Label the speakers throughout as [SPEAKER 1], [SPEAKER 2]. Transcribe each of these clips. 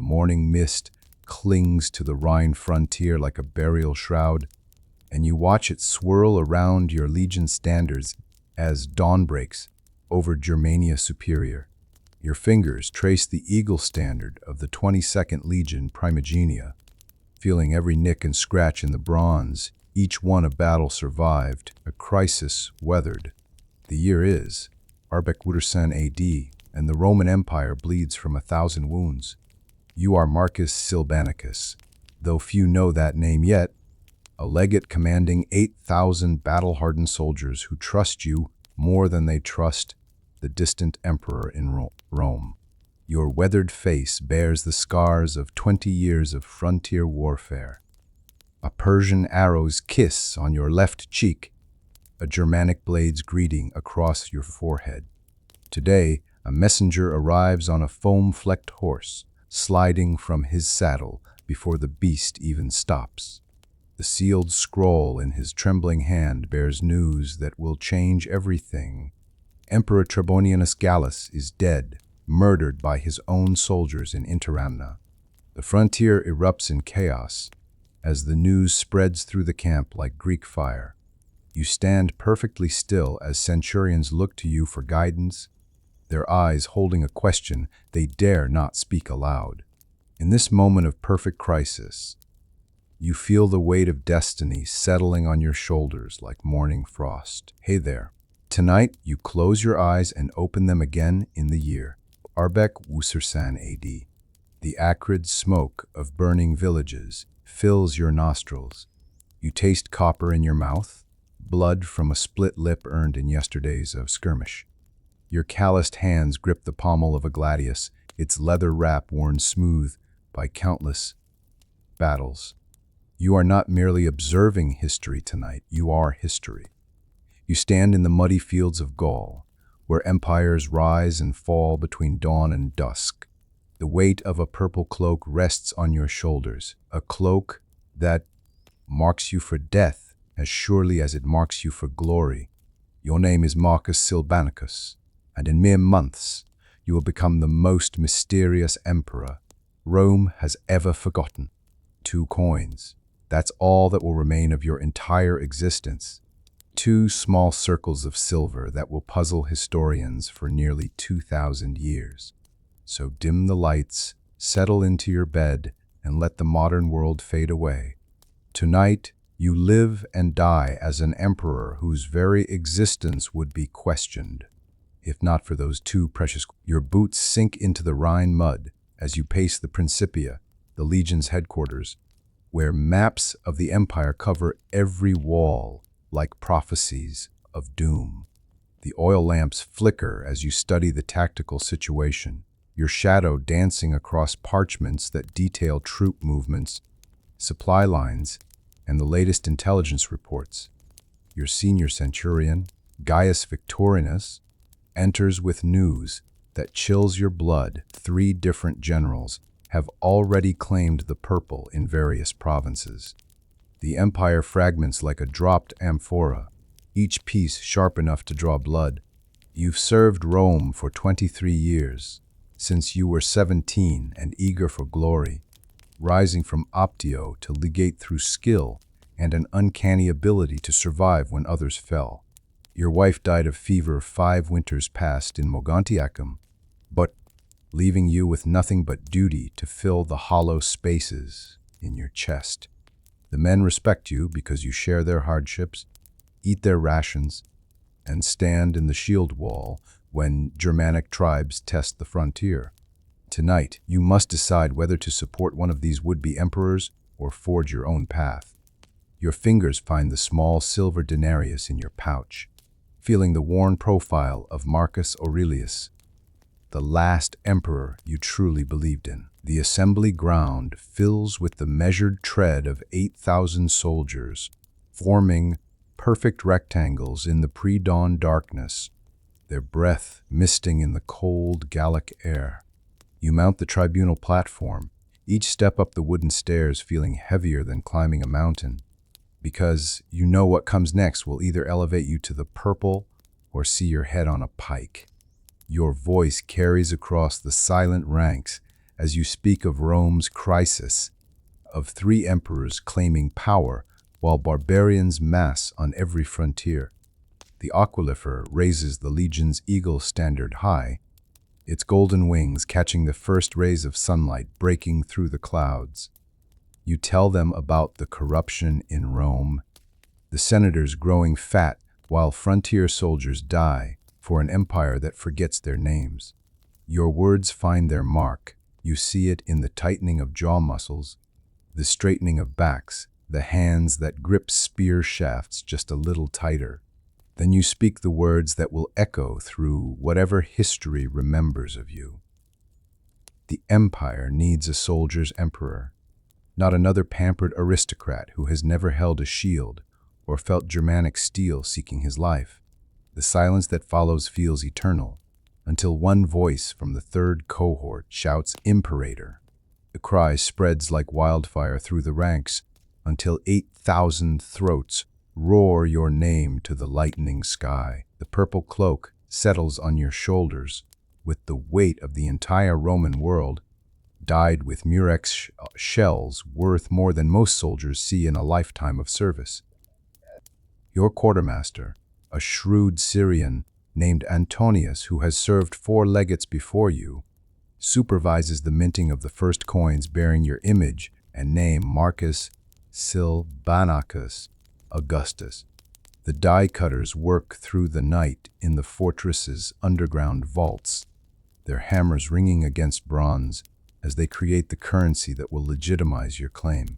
[SPEAKER 1] morning mist clings to the Rhine frontier like a burial shroud, and you watch it swirl around your legion standards as dawn breaks over Germania Superior. Your fingers trace the eagle standard of the 22nd Legion Primigenia, feeling every nick and scratch in the bronze, each one a battle survived, a crisis weathered. The year is Arbeck-Wuttersen AD, and the Roman Empire bleeds from 1,000 wounds. You are Marcus Silbanicus, though few know that name yet, a legate commanding 8,000 battle-hardened soldiers who trust you more than they trust the distant emperor in Rome. Your weathered face bears the scars of 20 years of frontier warfare. A Persian arrow's kiss on your left cheek, a Germanic blade's greeting across your forehead. Today, a messenger arrives on a foam-flecked horse, sliding from his saddle before the beast even stops. The sealed scroll in his trembling hand bears news that will change everything. Emperor Trebonianus Gallus is dead, murdered by his own soldiers in Interamna. The frontier erupts in chaos as the news spreads through the camp like Greek fire. You stand perfectly still as centurions look to you for guidance, their eyes holding a question they dare not speak aloud. In this moment of perfect crisis, you feel the weight of destiny settling on your shoulders like morning frost. Hey there. Tonight, you close your eyes and open them again in the year Arbeck-Wuttersen AD. The acrid smoke of burning villages fills your nostrils. You taste copper in your mouth, blood from a split lip earned in yesterdays of skirmish. Your calloused hands grip the pommel of a gladius, its leather wrap worn smooth by countless battles. You are not merely observing history tonight, you are history. You stand in the muddy fields of Gaul, where empires rise and fall between dawn and dusk. The weight of a purple cloak rests on your shoulders, a cloak that marks you for death as surely as it marks you for glory. Your name is Marcus Silbanicus, and in mere months you will become the most mysterious emperor Rome has ever forgotten. 2 coins. That's all that will remain of your entire existence. 2 small circles of silver that will puzzle historians for nearly 2,000 years. So dim the lights, settle into your bed, and let the modern world fade away. Tonight, you live and die as an emperor whose very existence would be questioned. If not for those 2 precious, your boots sink into the Rhine mud as you pace the Principia, the legion's headquarters, where maps of the empire cover every wall like prophecies of doom. The oil lamps flicker as you study the tactical situation, your shadow dancing across parchments that detail troop movements, supply lines, and the latest intelligence reports. Your senior centurion, Gaius Victorinus, enters with news that chills your blood. 3 different generals have already claimed the purple in various provinces. The empire fragments like a dropped amphora, each piece sharp enough to draw blood. You've served Rome for 23 years, since you were 17 and eager for glory, rising from optio to legate through skill and an uncanny ability to survive when others fell. Your wife died of fever 5 winters past in Mogontiacum, but leaving you with nothing but duty to fill the hollow spaces in your chest. The men respect you because you share their hardships, eat their rations, and stand in the shield wall when Germanic tribes test the frontier. Tonight, you must decide whether to support one of these would-be emperors or forge your own path. Your fingers find the small silver denarius in your pouch, feeling the worn profile of Marcus Aurelius, the last emperor you truly believed in. The assembly ground fills with the measured tread of 8,000 soldiers, forming perfect rectangles in the pre-dawn darkness, their breath misting in the cold Gallic air. You mount the tribunal platform, each step up the wooden stairs feeling heavier than climbing a mountain, because you know what comes next will either elevate you to the purple or see your head on a pike. Your voice carries across the silent ranks as you speak of Rome's crisis, of 3 emperors claiming power while barbarians mass on every frontier. The aquifer raises the legion's eagle standard high, its golden wings catching the first rays of sunlight breaking through the clouds. You tell them about the corruption in Rome, the senators growing fat while frontier soldiers die for an empire that forgets their names. Your words find their mark. You see it in the tightening of jaw muscles, the straightening of backs, the hands that grip spear shafts just a little tighter. Then you speak the words that will echo through whatever history remembers of you. The empire needs a soldier's emperor, not another pampered aristocrat who has never held a shield or felt Germanic steel seeking his life. The silence that follows feels eternal, until one voice from the 3rd cohort shouts "Imperator." The cry spreads like wildfire through the ranks until 8,000 throats roar your name to the lightening sky. The purple cloak settles on your shoulders with the weight of the entire Roman world, dyed with murex shells worth more than most soldiers see in a lifetime of service. Your quartermaster, a shrewd Syrian named Antonius who has served 4 legates before you, supervises the minting of the first coins bearing your image and name Marcus Silvanacus Augustus. The die cutters work through the night in the fortress's underground vaults, their hammers ringing against bronze as they create the currency that will legitimize your claim.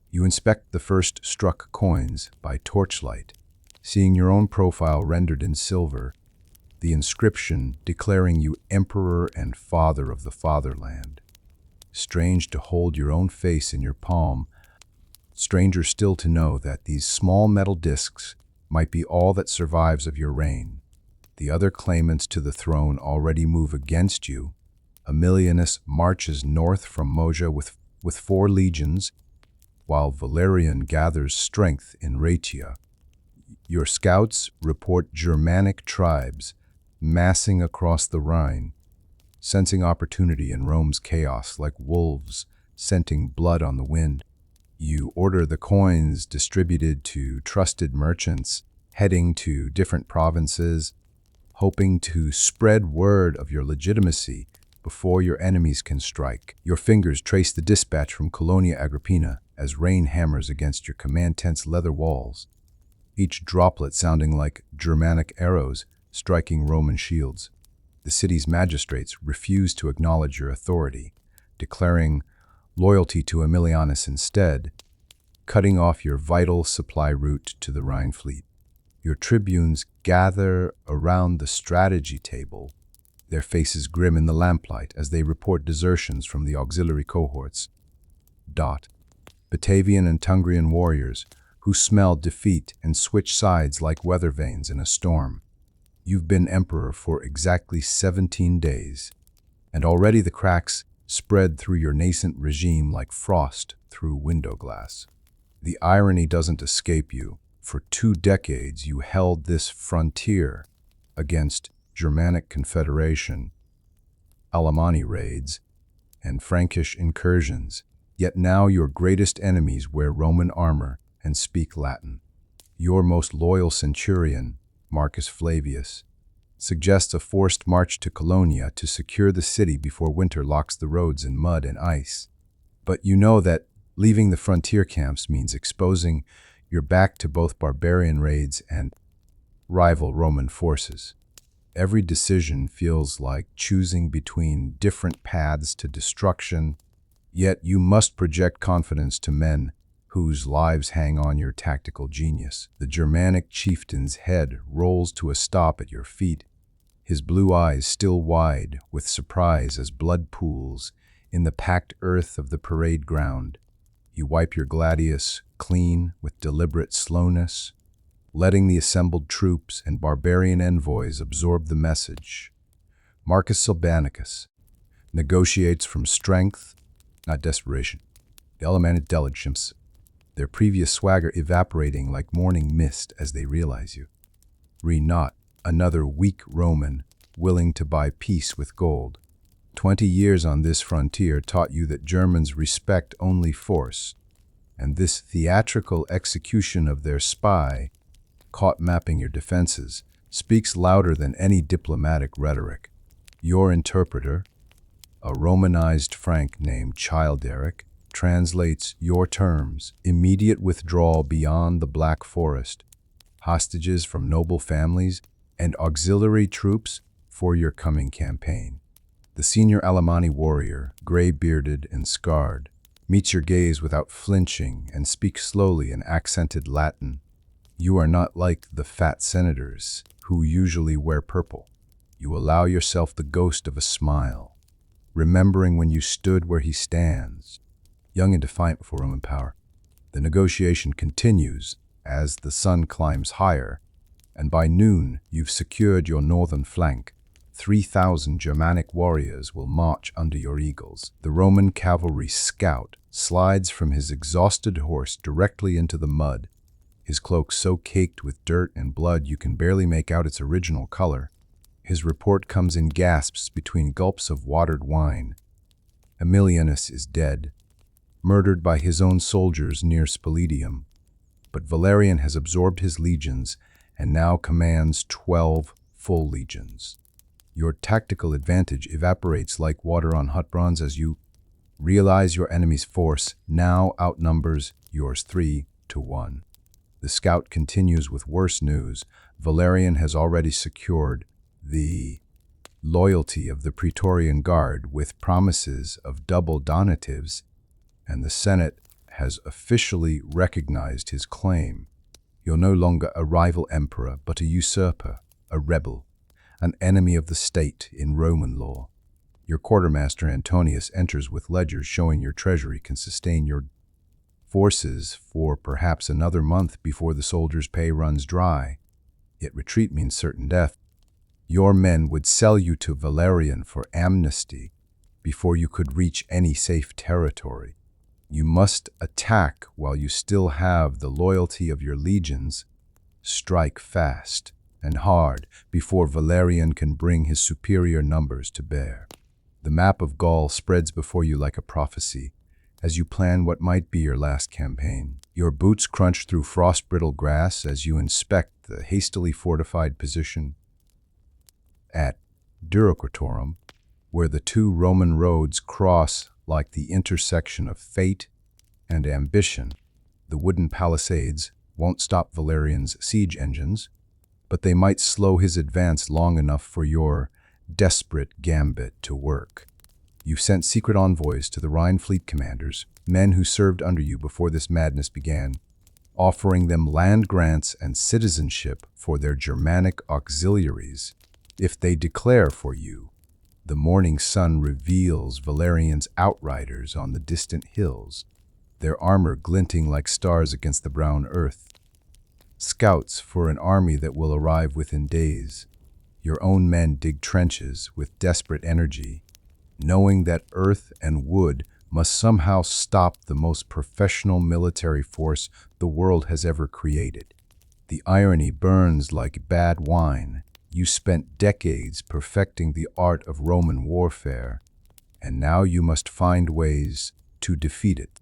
[SPEAKER 1] You inspect the first struck coins by torchlight, seeing your own profile rendered in silver, the inscription declaring you emperor and father of the fatherland. Strange to hold your own face in your palm, stranger still to know that these small metal discs might be all that survives of your reign. The other claimants to the throne already move against you. Aemilianus marches north from Mosia with 4 legions, while Valerian gathers strength in Rhaetia. Your scouts report Germanic tribes massing across the Rhine, sensing opportunity in Rome's chaos like wolves scenting blood on the wind. You order the coins distributed to trusted merchants heading to different provinces, hoping to spread word of your legitimacy before your enemies can strike. Your fingers trace the dispatch from Colonia Agrippina as rain hammers against your command tent's leather walls, each droplet sounding like Germanic arrows striking Roman shields. The city's magistrates refuse to acknowledge your authority, declaring loyalty to Aemilianus instead, cutting off your vital supply route to the Rhine fleet. Your tribunes gather around the strategy table, their faces grim in the lamplight as they report desertions from the auxiliary cohorts. Batavian and Tungrian warriors who smell defeat and switch sides like weather vanes in a storm. You've been emperor for exactly 17 days, and already the cracks spread through your nascent regime like frost through window glass. The irony doesn't escape you. For 2 decades you held this frontier against Germanic Confederation, Alemanni raids, and Frankish incursions, yet now your greatest enemies wear Roman armor and speak Latin. Your most loyal centurion, Marcus Flavius, suggests a forced march to Colonia to secure the city before winter locks the roads in mud and ice. But you know that leaving the frontier camps means exposing your back to both barbarian raids and rival Roman forces. Every decision feels like choosing between different paths to destruction, yet you must project confidence to men whose lives hang on your tactical genius. The Germanic chieftain's head rolls to a stop at your feet, his blue eyes still wide with surprise as blood pools in the packed earth of the parade ground. You wipe your gladius clean with deliberate slowness, letting the assembled troops and barbarian envoys absorb the message. Marcus Silvanicus negotiates from strength, not desperation. The Alemanni delegates, their previous swagger evaporating like morning mist as they realize you. Not another weak Roman willing to buy peace with gold. 20 years on this frontier taught you that Germans respect only force, and this theatrical execution of their spy, caught mapping your defenses, speaks louder than any diplomatic rhetoric. Your interpreter, a Romanized Frank named Childeric, translates your terms: immediate withdrawal beyond the Black Forest, hostages from noble families, and auxiliary troops for your coming campaign. The senior Alemanni warrior, gray-bearded and scarred, meets your gaze without flinching and speaks slowly in accented Latin. You are not like the fat senators who usually wear purple. You allow yourself the ghost of a smile, remembering when you stood where he stands, young and defiant before Roman power. The negotiation continues as the sun climbs higher, and by noon you've secured your northern flank. 3,000 Germanic warriors will march under your eagles. The Roman cavalry scout slides from his exhausted horse directly into the mud, his cloak so caked with dirt and blood you can barely make out its original color. His report comes in gasps between gulps of watered wine. Aemilianus is dead, murdered by his own soldiers near Spoletium. But Valerian has absorbed his legions and now commands 12 full legions. Your tactical advantage evaporates like water on hot bronze as you realize your enemy's force now outnumbers yours 3-1. The scout continues with worse news. Valerian has already secured the loyalty of the Praetorian Guard with promises of double donatives, and the Senate has officially recognized his claim. You're no longer a rival emperor, but a usurper, a rebel, an enemy of the state in Roman law. Your quartermaster Antonius enters with ledgers showing your treasury can sustain your forces for perhaps another month before the soldiers' pay runs dry. Yet retreat means certain death. Your men would sell you to Valerian for amnesty before you could reach any safe territory. You must attack while you still have the loyalty of your legions. Strike fast and hard before Valerian can bring his superior numbers to bear. The map of Gaul spreads before you like a prophecy as you plan what might be your last campaign. Your boots crunch through frost-brittle grass as you inspect the hastily fortified position at Durocortorum, where the two Roman roads cross like the intersection of fate and ambition. The wooden palisades won't stop Valerian's siege engines, but they might slow his advance long enough for your desperate gambit to work. You've sent secret envoys to the Rhine fleet commanders, men who served under you before this madness began, offering them land grants and citizenship for their Germanic auxiliaries if they declare for you. The morning sun reveals Valerian's outriders on the distant hills, their armor glinting like stars against the brown earth. Scouts for an army that will arrive within days. Your own men dig trenches with desperate energy, knowing that earth and wood must somehow stop the most professional military force the world has ever created. The irony burns like bad wine. You spent decades perfecting the art of Roman warfare, and now you must find ways to defeat it.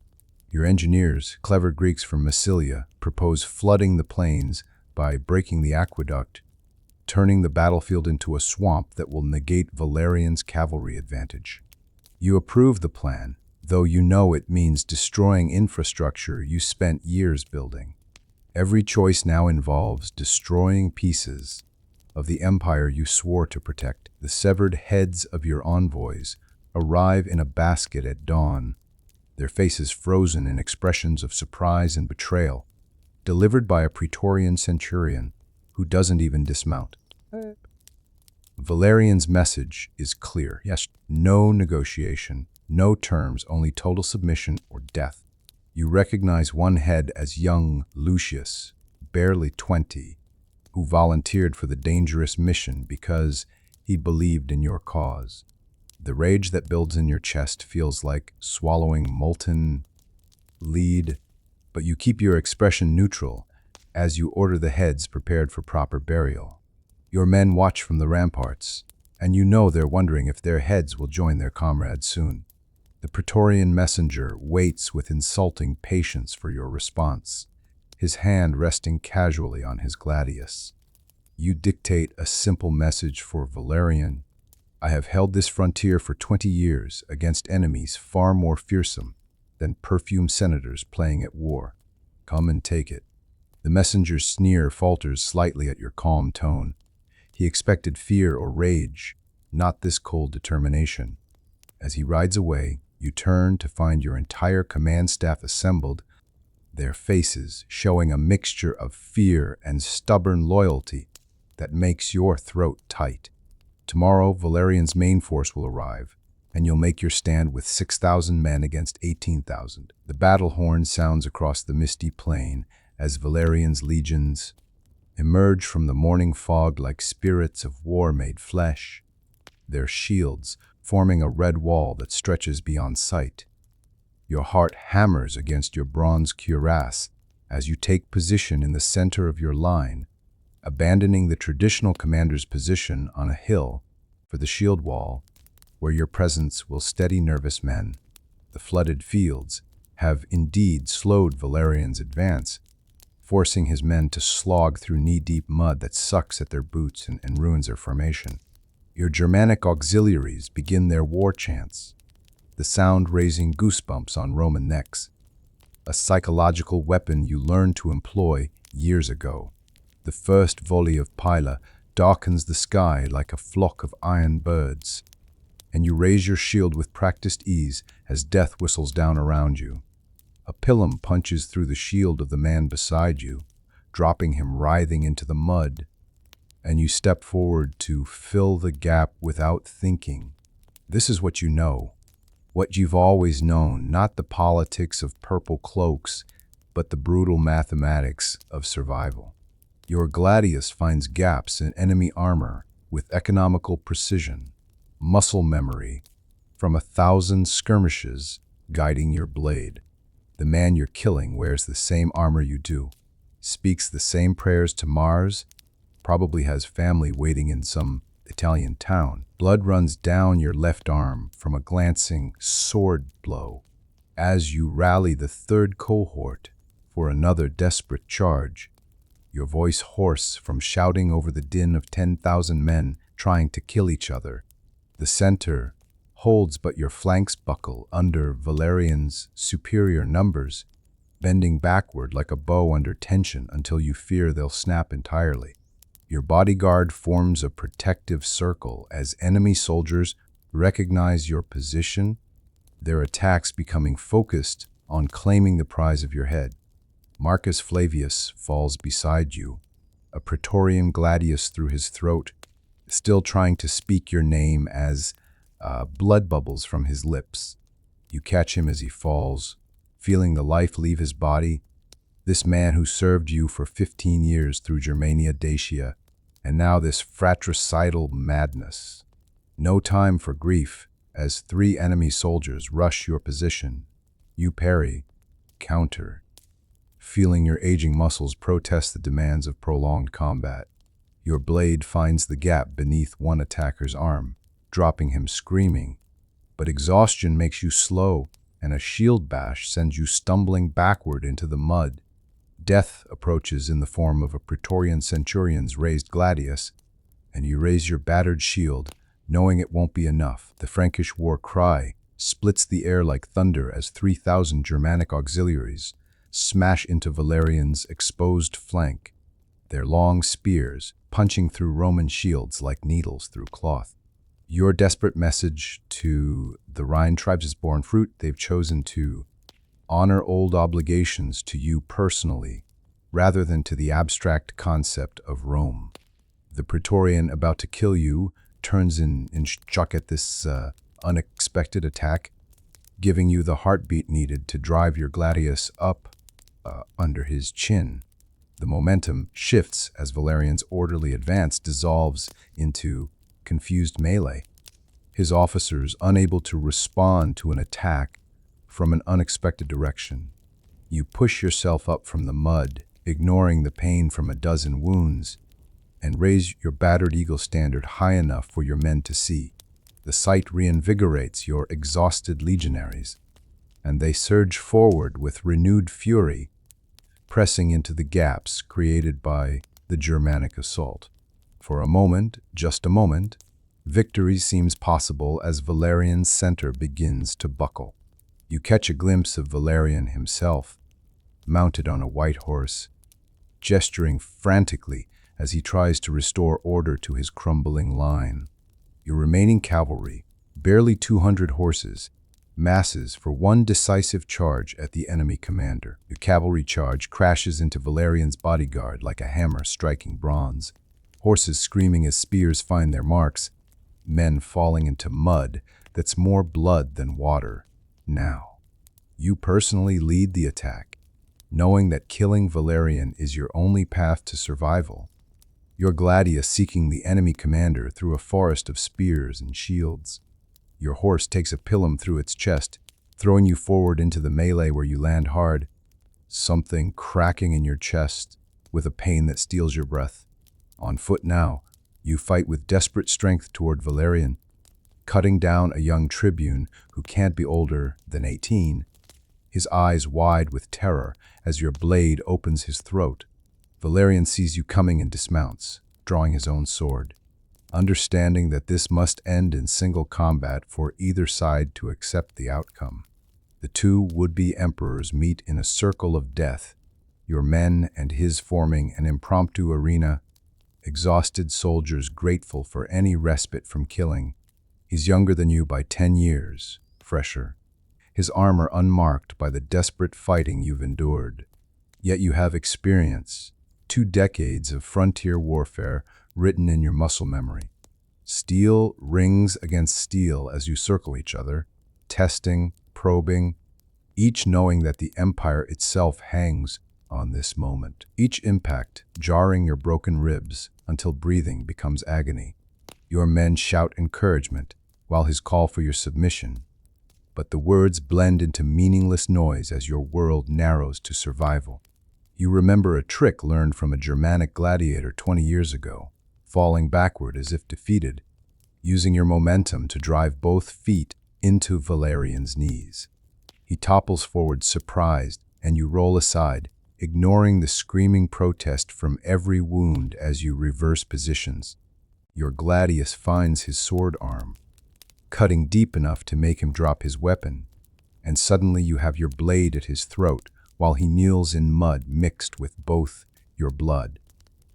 [SPEAKER 1] Your engineers, clever Greeks from Massilia, propose flooding the plains by breaking the aqueduct, turning the battlefield into a swamp that will negate Valerian's cavalry advantage. You approve the plan, though you know it means destroying infrastructure you spent years building. Every choice now involves destroying pieces of the empire you swore to protect. The severed heads of your envoys arrive in a basket at dawn, their faces frozen in expressions of surprise and betrayal, delivered by a Praetorian centurion who doesn't even dismount. Valerian's message is clear. Yes, no negotiation, no terms, only total submission or death. You recognize one head as young Lucius, barely 20, who volunteered for the dangerous mission because he believed in your cause. The rage that builds in your chest feels like swallowing molten lead, but you keep your expression neutral as you order the heads prepared for proper burial. Your men watch from the ramparts, and you know they're wondering if their heads will join their comrades soon. The Praetorian messenger waits with insulting patience for your response, his hand resting casually on his gladius. You dictate a simple message for Valerian. I have held this frontier for 20 years against enemies far more fearsome than perfumed senators playing at war. Come and take it. The messenger's sneer falters slightly at your calm tone. He expected fear or rage, not this cold determination. As he rides away, you turn to find your entire command staff assembled, their faces showing a mixture of fear and stubborn loyalty that makes your throat tight. Tomorrow, Valerian's main force will arrive, and you'll make your stand with 6,000 men against 18,000. The battle horn sounds across the misty plain as Valerian's legions emerge from the morning fog like spirits of war made flesh, their shields forming a red wall that stretches beyond sight. Your heart hammers against your bronze cuirass as you take position in the center of your line, abandoning the traditional commander's position on a hill for the shield wall, where your presence will steady nervous men. The flooded fields have indeed slowed Valerian's advance, forcing his men to slog through knee-deep mud that sucks at their boots and ruins their formation. Your Germanic auxiliaries begin their war chants, the sound raising goosebumps on Roman necks, a psychological weapon you learned to employ years ago. The first volley of Pila darkens the sky like a flock of iron birds, and you raise your shield with practiced ease as death whistles down around you. A pilum punches through the shield of the man beside you, dropping him writhing into the mud, and you step forward to fill the gap without thinking. This is what you know, what you've always known, not the politics of purple cloaks, but the brutal mathematics of survival. Your gladius finds gaps in enemy armor with economical precision, muscle memory from 1,000 skirmishes guiding your blade. The man you're killing wears the same armor you do, speaks the same prayers to Mars, probably has family waiting in some Italian town. Blood runs down your left arm from a glancing sword blow as you rally the third cohort for another desperate charge, your voice hoarse from shouting over the din of 10,000 men trying to kill each other. The center holds, but your flanks buckle under Valerian's superior numbers, bending backward like a bow under tension until you fear they'll snap entirely. Your bodyguard forms a protective circle as enemy soldiers recognize your position, their attacks becoming focused on claiming the prize of your head. Marcus Flavius falls beside you, a Praetorian gladius through his throat, still trying to speak your name as blood bubbles from his lips. You catch him as he falls, feeling the life leave his body. This man who served you for 15 years through Germania Dacia, and now this fratricidal madness. No time for grief, as 3 enemy soldiers rush your position. You parry, counter, feeling your aging muscles protest the demands of prolonged combat. Your blade finds the gap beneath one attacker's arm, dropping him screaming, but exhaustion makes you slow, and a shield bash sends you stumbling backward into the mud. Death approaches in the form of a Praetorian centurion's raised gladius, and you raise your battered shield, knowing it won't be enough. The Frankish war cry splits the air like thunder as 3,000 Germanic auxiliaries smash into Valerian's exposed flank, their long spears punching through Roman shields like needles through cloth. Your desperate message to the Rhine tribes is borne fruit. They've chosen to honor old obligations to you personally, rather than to the abstract concept of Rome. The Praetorian about to kill you turns in shock at this unexpected attack, giving you the heartbeat needed to drive your gladius up under his chin. The momentum shifts as Valerian's orderly advance dissolves into confused melee, his officers unable to respond to an attack from an unexpected direction. You push yourself up from the mud, ignoring the pain from a dozen wounds, and raise your battered eagle standard high enough for your men to see. The sight reinvigorates your exhausted legionaries, and they surge forward with renewed fury, pressing into the gaps created by the Germanic assault. For a moment, just a moment, victory seems possible as Valerian's center begins to buckle. You catch a glimpse of Valerian himself, mounted on a white horse, gesturing frantically as he tries to restore order to his crumbling line. Your remaining cavalry, barely 200 horses, masses for one decisive charge at the enemy commander. The cavalry charge crashes into Valerian's bodyguard like a hammer striking bronze. Horses screaming as spears find their marks, men falling into mud that's more blood than water. Now, you personally lead the attack, knowing that killing Valerian is your only path to survival. Your gladius seeking the enemy commander through a forest of spears and shields. Your horse takes a pilum through its chest, throwing you forward into the melee where you land hard, something cracking in your chest with a pain that steals your breath. On foot now, you fight with desperate strength toward Valerian, cutting down a young tribune who can't be older than 18, his eyes wide with terror as your blade opens his throat. Valerian sees you coming and dismounts, drawing his own sword, understanding that this must end in single combat for either side to accept the outcome. The two would-be emperors meet in a circle of death, your men and his forming an impromptu arena, exhausted soldiers grateful for any respite from killing. He's younger than you by 10 years, fresher, his armor unmarked by the desperate fighting you've endured. Yet you have experience, 2 decades of frontier warfare written in your muscle memory. Steel rings against steel as you circle each other, testing, probing, each knowing that the empire itself hangs on this moment. Each impact jarring your broken ribs until breathing becomes agony. Your men shout encouragement while his call for your submission, but the words blend into meaningless noise as your world narrows to survival. You remember a trick learned from a Germanic gladiator 20 years ago, falling backward as if defeated, using your momentum to drive both feet into Valerian's knees. He topples forward surprised, and you roll aside, ignoring the screaming protest from every wound as you reverse positions. Your gladius finds his sword arm, cutting deep enough to make him drop his weapon, and suddenly you have your blade at his throat while he kneels in mud mixed with both your blood.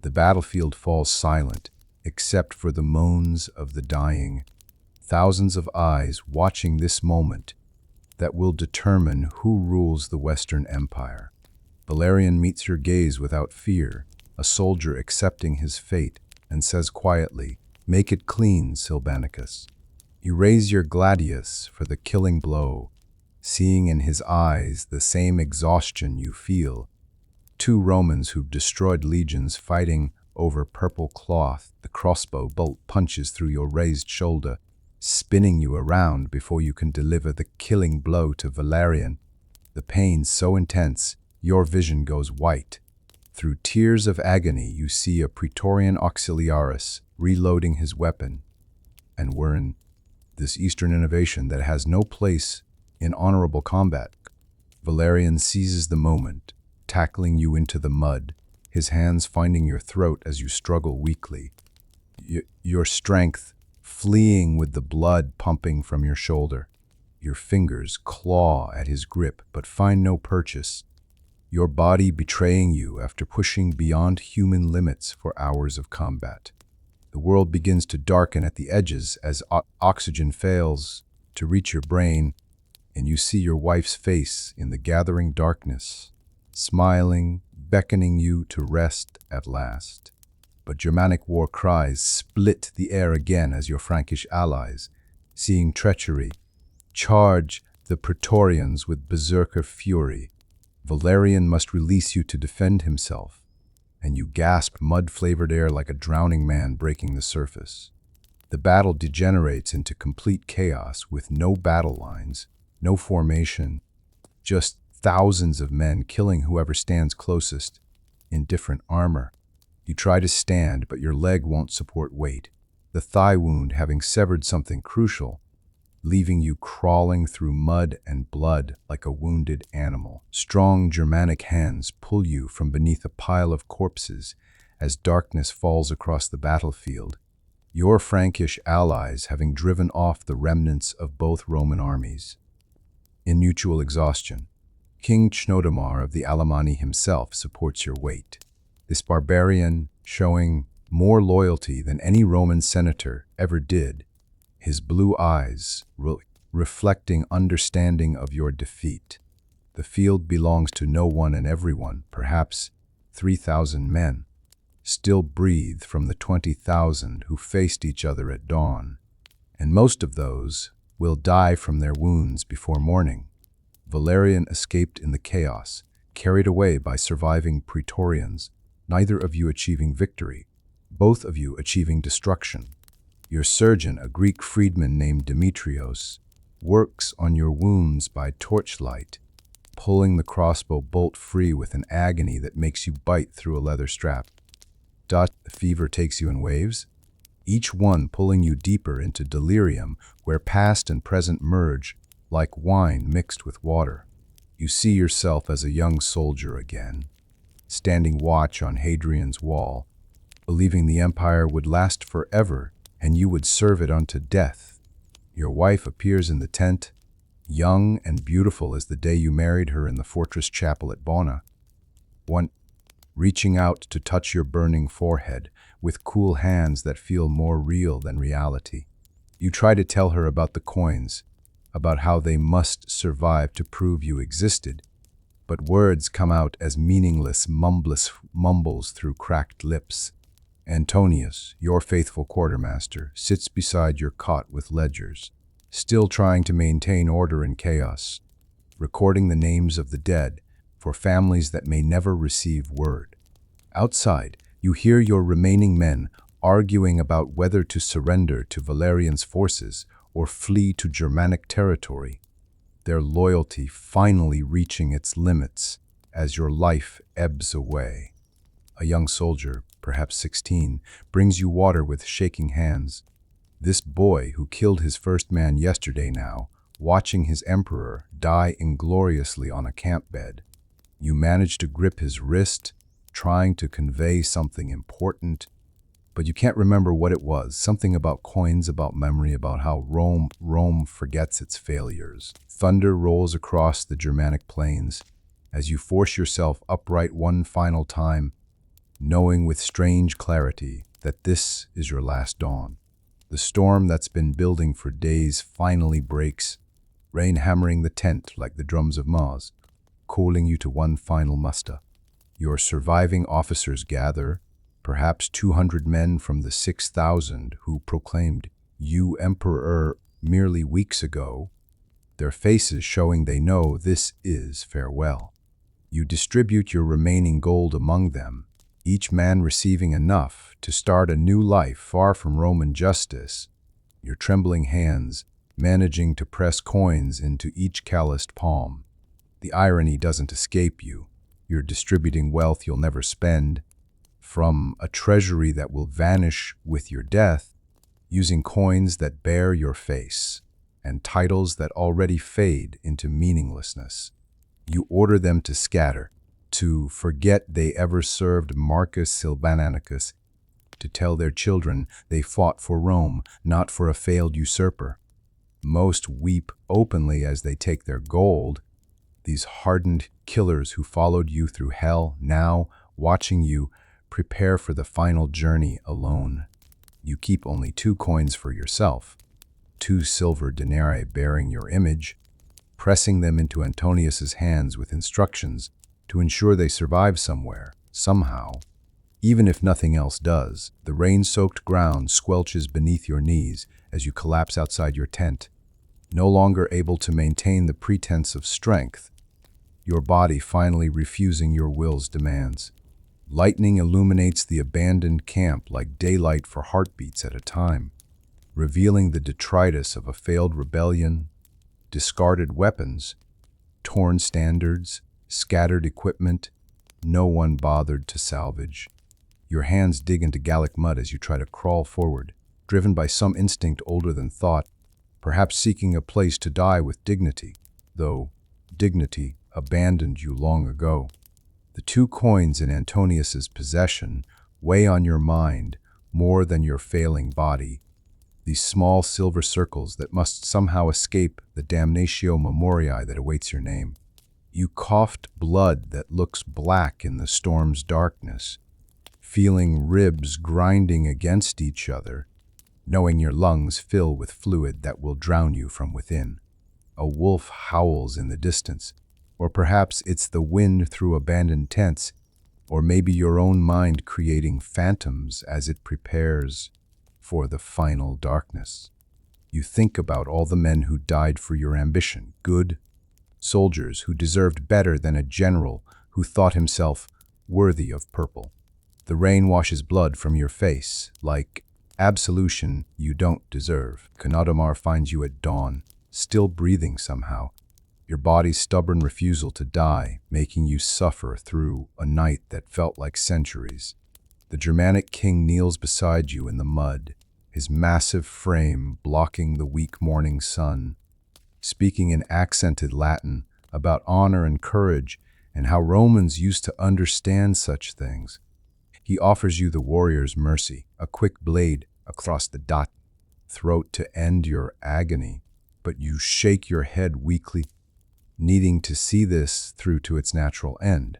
[SPEAKER 1] The battlefield falls silent, except for the moans of the dying. Thousands of eyes watching this moment that will determine who rules the Western Empire. Valerian meets your gaze without fear, a soldier accepting his fate, and says quietly, "Make it clean, Silvanicus." You raise your gladius for the killing blow, seeing in his eyes the same exhaustion you feel. 2 Romans who've destroyed legions fighting over purple cloth, the crossbow bolt punches through your raised shoulder, spinning you around before you can deliver the killing blow to Valerian. The pain so intense, your vision goes white. Through tears of agony, you see a Praetorian auxiliaris reloading his weapon. And we're in this Eastern innovation that has no place in honorable combat. Valerian seizes the moment, tackling you into the mud, his hands finding your throat as you struggle weakly. Your strength fleeing with the blood pumping from your shoulder. Your fingers claw at his grip but find no purchase, your body betraying you after pushing beyond human limits for hours of combat. The world begins to darken at the edges as oxygen fails to reach your brain, and you see your wife's face in the gathering darkness, smiling, beckoning you to rest at last. But Germanic war cries split the air again as your Frankish allies, seeing treachery, charge the Praetorians with berserker fury. Valerian must release you to defend himself, and you gasp mud-flavored air like a drowning man breaking the surface. The battle degenerates into complete chaos with no battle lines, no formation, just thousands of men killing whoever stands closest in different armor. You try to stand, but your leg won't support weight, the thigh wound having severed something crucial, leaving you crawling through mud and blood like a wounded animal. Strong Germanic hands pull you from beneath a pile of corpses as darkness falls across the battlefield, your Frankish allies having driven off the remnants of both Roman armies. In mutual exhaustion, King Chnodomar of the Alemanni himself supports your weight. This barbarian, showing more loyalty than any Roman senator ever did, his blue eyes reflecting understanding of your defeat. The field belongs to no one and everyone, perhaps 3,000 men, still breathe from the 20,000 who faced each other at dawn, and most of those will die from their wounds before morning. Valerian escaped in the chaos, carried away by surviving Praetorians, neither of you achieving victory, both of you achieving destruction. Your surgeon, a Greek freedman named Demetrios, works on your wounds by torchlight, pulling the crossbow bolt free with an agony that makes you bite through a leather strap. The fever takes you in waves, each one pulling you deeper into delirium where past and present merge like wine mixed with water. You see yourself as a young soldier again, standing watch on Hadrian's wall, believing the empire would last forever and you would serve it unto death. Your wife appears in the tent, young and beautiful as the day you married her in the fortress chapel at Bona, reaching out to touch your burning forehead with cool hands that feel more real than reality. You try to tell her about the coins, about how they must survive to prove you existed, but words come out as meaningless mumbles through cracked lips. Antonius, your faithful quartermaster, sits beside your cot with ledgers, still trying to maintain order in chaos, recording the names of the dead for families that may never receive word. Outside, you hear your remaining men arguing about whether to surrender to Valerian's forces or flee to Germanic territory, their loyalty finally reaching its limits as your life ebbs away. A young soldier, perhaps 16, brings you water with shaking hands. This boy who killed his first man yesterday now, watching his emperor die ingloriously on a camp bed. You manage to grip his wrist, trying to convey something important, but you can't remember what it was, something about coins, about memory, about how Rome forgets its failures. Thunder rolls across the Germanic plains as you force yourself upright one final time, knowing with strange clarity that this is your last dawn. The storm that's been building for days finally breaks, rain hammering the tent like the drums of Mars, calling you to one final muster. Your surviving officers gather, perhaps 200 men from the 6,000 who proclaimed you emperor merely weeks ago, their faces showing they know this is farewell. You distribute your remaining gold among them, each man receiving enough to start a new life far from Roman justice, your trembling hands managing to press coins into each calloused palm. The irony doesn't escape you. You're distributing wealth you'll never spend, from a treasury that will vanish with your death, using coins that bear your face, and titles that already fade into meaninglessness. You order them to scatter, to forget they ever served Marcus Silvanicus, to tell their children they fought for Rome, not for a failed usurper. Most weep openly as they take their gold. These hardened killers who followed you through hell, now watching you prepare for the final journey alone. You keep only 2 coins for yourself, 2 silver denarii bearing your image, pressing them into Antonius's hands with instructions to ensure they survive somewhere, somehow. Even if nothing else does, the rain-soaked ground squelches beneath your knees as you collapse outside your tent, no longer able to maintain the pretense of strength, your body finally refusing your will's demands. Lightning illuminates the abandoned camp like daylight for heartbeats at a time, revealing the detritus of a failed rebellion, discarded weapons, torn standards, scattered equipment, no one bothered to salvage. Your hands dig into Gallic mud as you try to crawl forward, driven by some instinct older than thought, perhaps seeking a place to die with dignity, though dignity abandoned you long ago. The 2 coins in Antonius's possession weigh on your mind more than your failing body, these small silver circles that must somehow escape the damnatio memoriae that awaits your name. You coughed blood that looks black in the storm's darkness, feeling ribs grinding against each other, knowing your lungs fill with fluid that will drown you from within. A wolf howls in the distance, or perhaps it's the wind through abandoned tents, or maybe your own mind creating phantoms as it prepares for the final darkness. You think about all the men who died for your ambition, good soldiers who deserved better than a general who thought himself worthy of purple. The rain washes blood from your face, like absolution you don't deserve. Canodomar finds you at dawn, still breathing somehow, your body's stubborn refusal to die, making you suffer through a night that felt like centuries. The Germanic king kneels beside you in the mud, his massive frame blocking the weak morning sun, speaking in accented Latin about honor and courage and how Romans used to understand such things. He offers you the warrior's mercy, a quick blade across the throat to end your agony, but you shake your head weakly, needing to see this through to its natural end.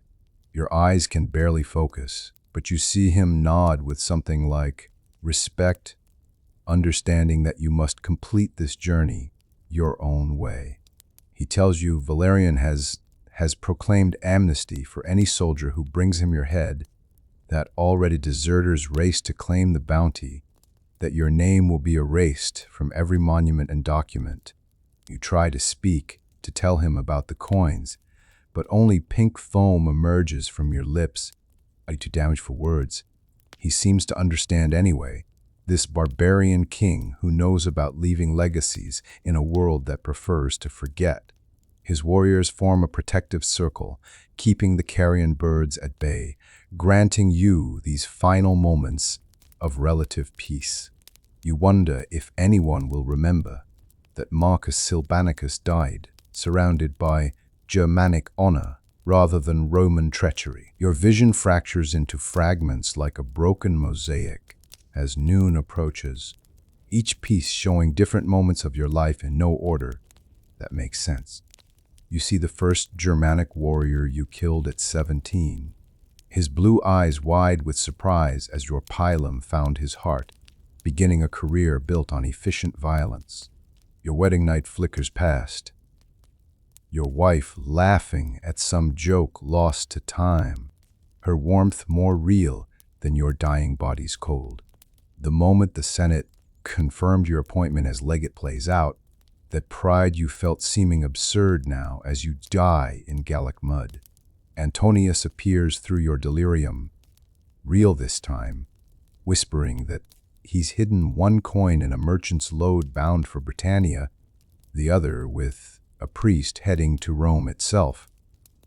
[SPEAKER 1] Your eyes can barely focus, but you see him nod with something like respect, understanding that you must complete this journey your own way. He tells you Valerian has proclaimed amnesty for any soldier who brings him your head, that already deserters race to claim the bounty, that your name will be erased from every monument and document. You try to speak, to tell him about the coins, but only pink foam emerges from your lips. Too damaged for words. He seems to understand anyway, this barbarian king who knows about leaving legacies in a world that prefers to forget. His warriors form a protective circle, keeping the carrion birds at bay, granting you these final moments of relative peace. You wonder if anyone will remember that Marcus Silvanicus died, surrounded by Germanic honor rather than Roman treachery. Your vision fractures into fragments like a broken mosaic as noon approaches, each piece showing different moments of your life in no order that makes sense. You see the first Germanic warrior you killed at 17, his blue eyes wide with surprise as your pilum found his heart, beginning a career built on efficient violence. Your wedding night flickers past, your wife laughing at some joke lost to time, her warmth more real than your dying body's cold. The moment the Senate confirmed your appointment as legate plays out, that pride you felt seeming absurd now as you die in Gallic mud. Antonius appears through your delirium, real this time, whispering that he's hidden one coin in a merchant's load bound for Britannia, the other with a priest heading to Rome itself.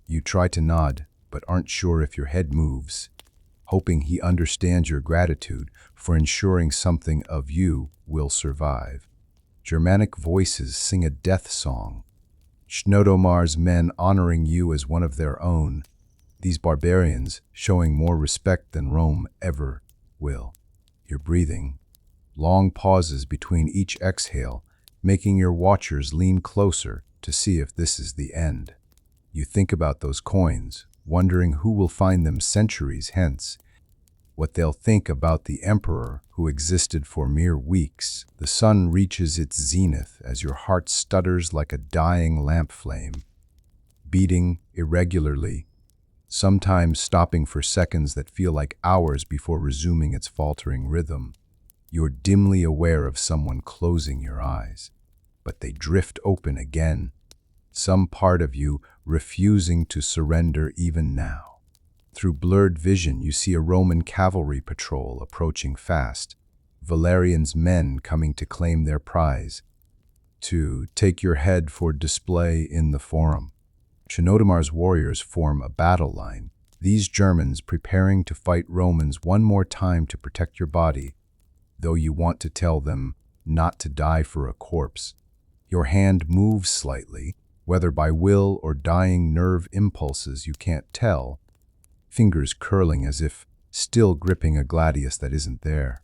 [SPEAKER 1] You try to nod, but aren't sure if your head moves, hoping he understands your gratitude for ensuring something of you will survive. Germanic voices sing a death song, Schnodomar's men honoring you as one of their own, these barbarians showing more respect than Rome ever will. Your breathing, long pauses between each exhale, making your watchers lean closer to see if this is the end. You think about those coins, wondering who will find them centuries hence, what they'll think about the emperor who existed for mere weeks. The sun reaches its zenith as your heart stutters like a dying lamp flame, beating irregularly, sometimes stopping for seconds that feel like hours before resuming its faltering rhythm. You're dimly aware of someone closing your eyes, but they drift open again, some part of you refusing to surrender even now. Through blurred vision, you see a Roman cavalry patrol approaching fast, Valerian's men coming to claim their prize, to take your head for display in the forum. Chenodomar's warriors form a battle line, These Germans preparing to fight Romans one more time to protect your body, though you want to tell them not to die for a corpse. Your hand moves slightly, whether by will or dying nerve impulses you can't tell, fingers curling as if still gripping a gladius that isn't there.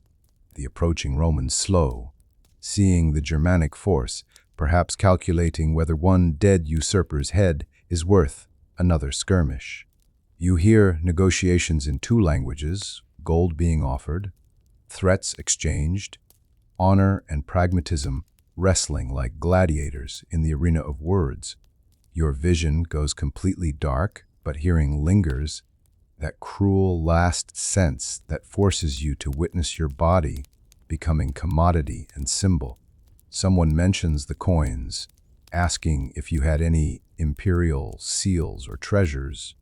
[SPEAKER 1] The approaching Romans slow, seeing the Germanic force, perhaps calculating whether one dead usurper's head is worth another skirmish. You hear negotiations in two languages, gold being offered, threats exchanged, honor and pragmatism wrestling like gladiators in the arena of words. Your vision goes completely dark, but hearing lingers, that cruel last sense that forces you to witness your body becoming commodity and symbol. Someone mentions the coins, asking if you had any imperial seals or treasures,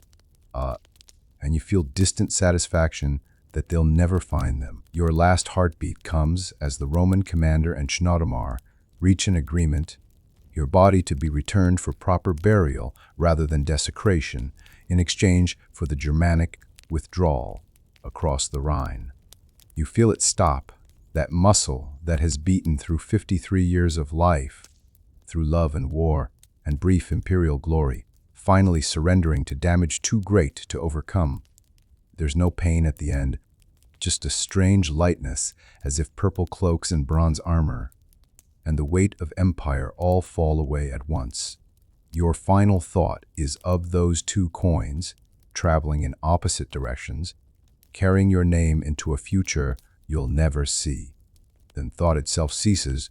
[SPEAKER 1] and you feel distant satisfaction that they'll never find them. Your last heartbeat comes as the Roman commander and Chnodomar reach an agreement, your body to be returned for proper burial rather than desecration, in exchange for the Germanic withdrawal across the Rhine. You feel it stop, that muscle that has beaten through 53 years of life, through love and war and brief imperial glory, finally surrendering to damage too great to overcome. There's no pain at the end, just a strange lightness as if purple cloaks and bronze armor, and the weight of empire all fall away at once. Your final thought is of those two coins, traveling in opposite directions, carrying your name into a future you'll never see. Then thought itself ceases,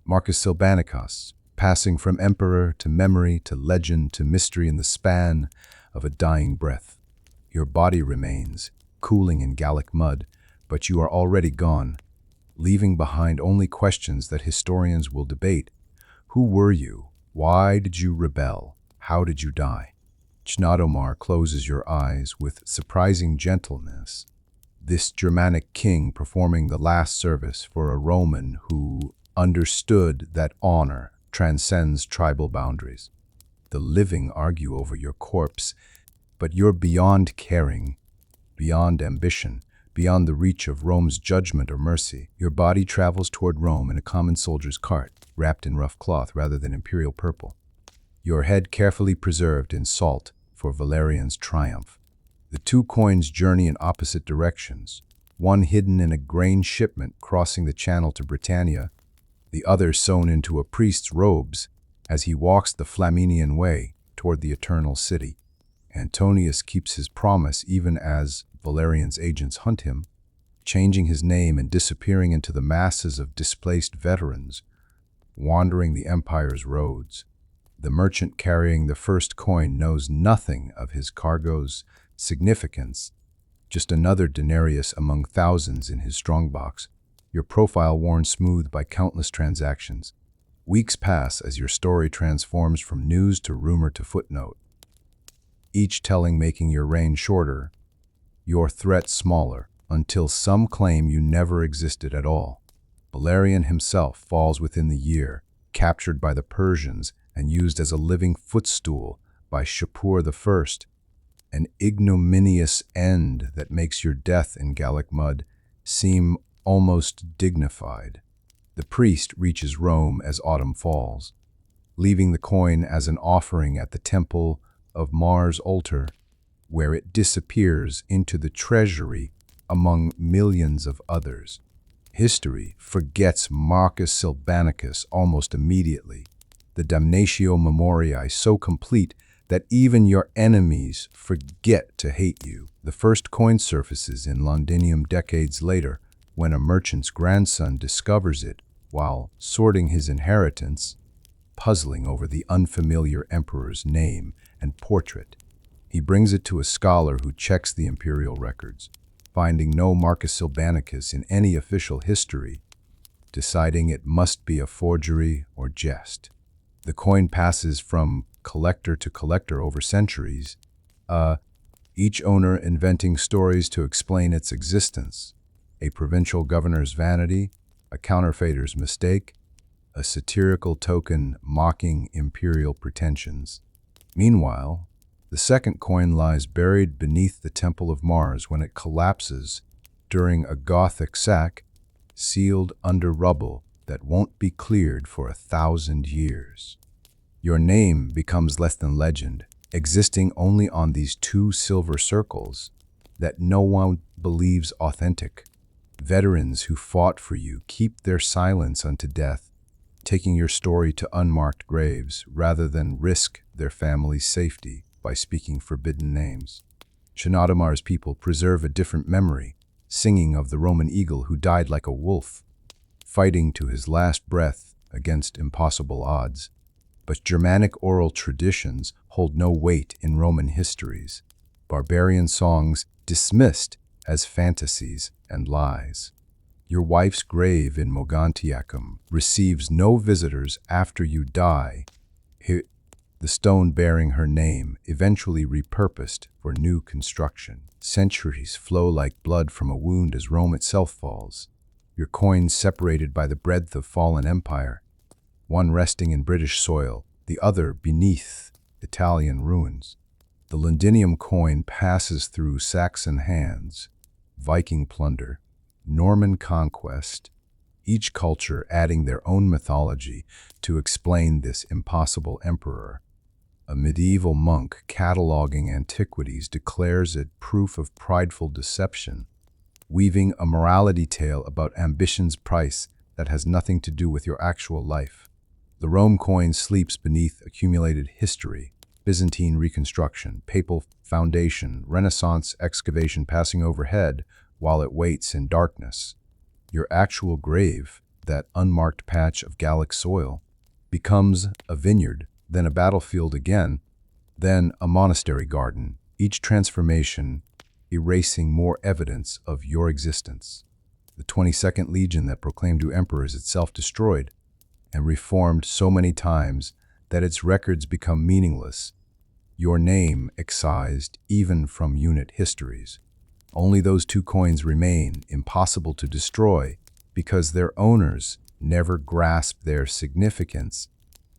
[SPEAKER 1] Marcus Silbanicus, passing from emperor to memory to legend to mystery in the span of a dying breath. Your body remains, cooling in Gallic mud, but you are already gone, leaving behind only questions that historians will debate. Who were you? Why did you rebel? How did you die? Chnodomar closes your eyes with surprising gentleness. This Germanic king performing the last service for a Roman who understood that honor transcends tribal boundaries. The living argue over your corpse, but you're beyond caring, beyond ambition, beyond the reach of Rome's judgment or mercy. Your body travels toward Rome in a common soldier's cart, wrapped in rough cloth rather than imperial purple. Your head carefully preserved in salt for Valerian's triumph. The two coins journey in opposite directions, one hidden in a grain shipment crossing the channel to Britannia, the other sewn into a priest's robes as he walks the Flaminian way toward the eternal city. Antonius keeps his promise even as Valerian's agents hunt him, changing his name and disappearing into the masses of displaced veterans, wandering the empire's roads. The merchant carrying the first coin knows nothing of his cargo's significance, just another denarius among thousands in his strongbox, your profile worn smooth by countless transactions. Weeks pass as your story transforms from news to rumor to footnote, each telling making your reign shorter, your threat smaller, until some claim you never existed at all. Valerian himself falls within the year, captured by the Persians and used as a living footstool by Shapur I, an ignominious end that makes your death in Gallic mud seem almost dignified. The priest reaches Rome as autumn falls, leaving the coin as an offering at the temple of Mars' altar, where it disappears into the treasury among millions of others. History forgets Marcus Silbanicus almost immediately, the damnatio memoriae so complete that even your enemies forget to hate you. The first coin surfaces in Londinium decades later, when a merchant's grandson discovers it while sorting his inheritance, puzzling over the unfamiliar emperor's name and portrait. He brings it to a scholar who checks the imperial records, finding no Marcus Silbanicus in any official history, deciding it must be a forgery or jest. The coin passes from collector to collector over centuries, each owner inventing stories to explain its existence. A provincial governor's vanity, a counterfeiter's mistake, a satirical token mocking imperial pretensions. Meanwhile, The second coin lies buried beneath the Temple of Mars when it collapses during a Gothic sack, sealed under rubble that won't be cleared for 1,000 years. Your name becomes less than legend, existing only on these two silver circles that no one believes authentic. Veterans who fought for you keep their silence unto death, taking your story to unmarked graves rather than risk their family's safety by speaking forbidden names. Shinadamar's people preserve a different memory, singing of the Roman eagle who died like a wolf, fighting to his last breath against impossible odds. But Germanic oral traditions hold no weight in Roman histories, barbarian songs dismissed as fantasies and lies. Your wife's grave in Mogontiacum receives no visitors after you die, the stone bearing her name eventually repurposed for new construction. Centuries flow like blood from a wound as Rome itself falls, your coins separated by the breadth of fallen empire, one resting in British soil, the other beneath Italian ruins. The Londinium coin passes through Saxon hands, Viking plunder, Norman conquest, each culture adding their own mythology to explain this impossible emperor. A medieval monk cataloging antiquities declares it proof of prideful deception, weaving a morality tale about ambition's price that has nothing to do with your actual life. The Rome coin sleeps beneath accumulated history, Byzantine reconstruction, papal foundation, Renaissance excavation passing overhead while it waits in darkness. Your actual grave, that unmarked patch of Gallic soil, becomes a vineyard, then a battlefield again, then a monastery garden, each transformation erasing more evidence of your existence. The 22nd Legion that proclaimed you emperor is itself destroyed and reformed so many times that its records become meaningless, your name excised even from unit histories. Only those two coins remain, impossible to destroy, because their owners never grasped their significance,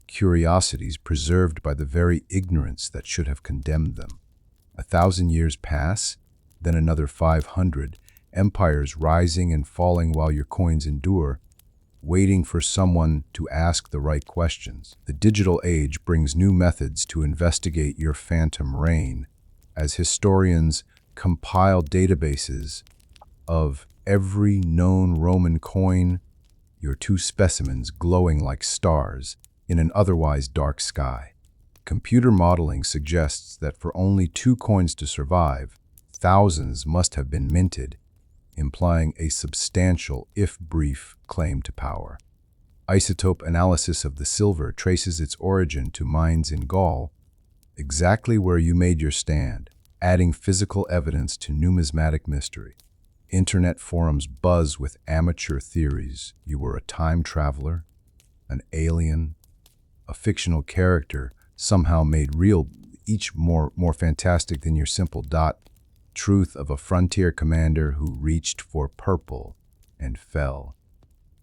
[SPEAKER 1] curiosities preserved by the very ignorance that should have condemned them. 1,000 years pass, then another 500, empires rising and falling while your coins endure, waiting for someone to ask the right questions. The digital age brings new methods to investigate your phantom reign, as historians compile databases of every known Roman coin, your two specimens glowing like stars in an otherwise dark sky. Computer modeling suggests that for only two coins to survive, thousands must have been minted, implying a substantial, if brief, claim to power. Isotope analysis of the silver traces its origin to mines in Gaul, exactly where you made your stand, adding physical evidence to numismatic mystery. Internet forums buzz with amateur theories. You were a time traveler, an alien, a fictional character somehow made real, each more fantastic than your simple truth of a frontier commander who reached for purple and fell.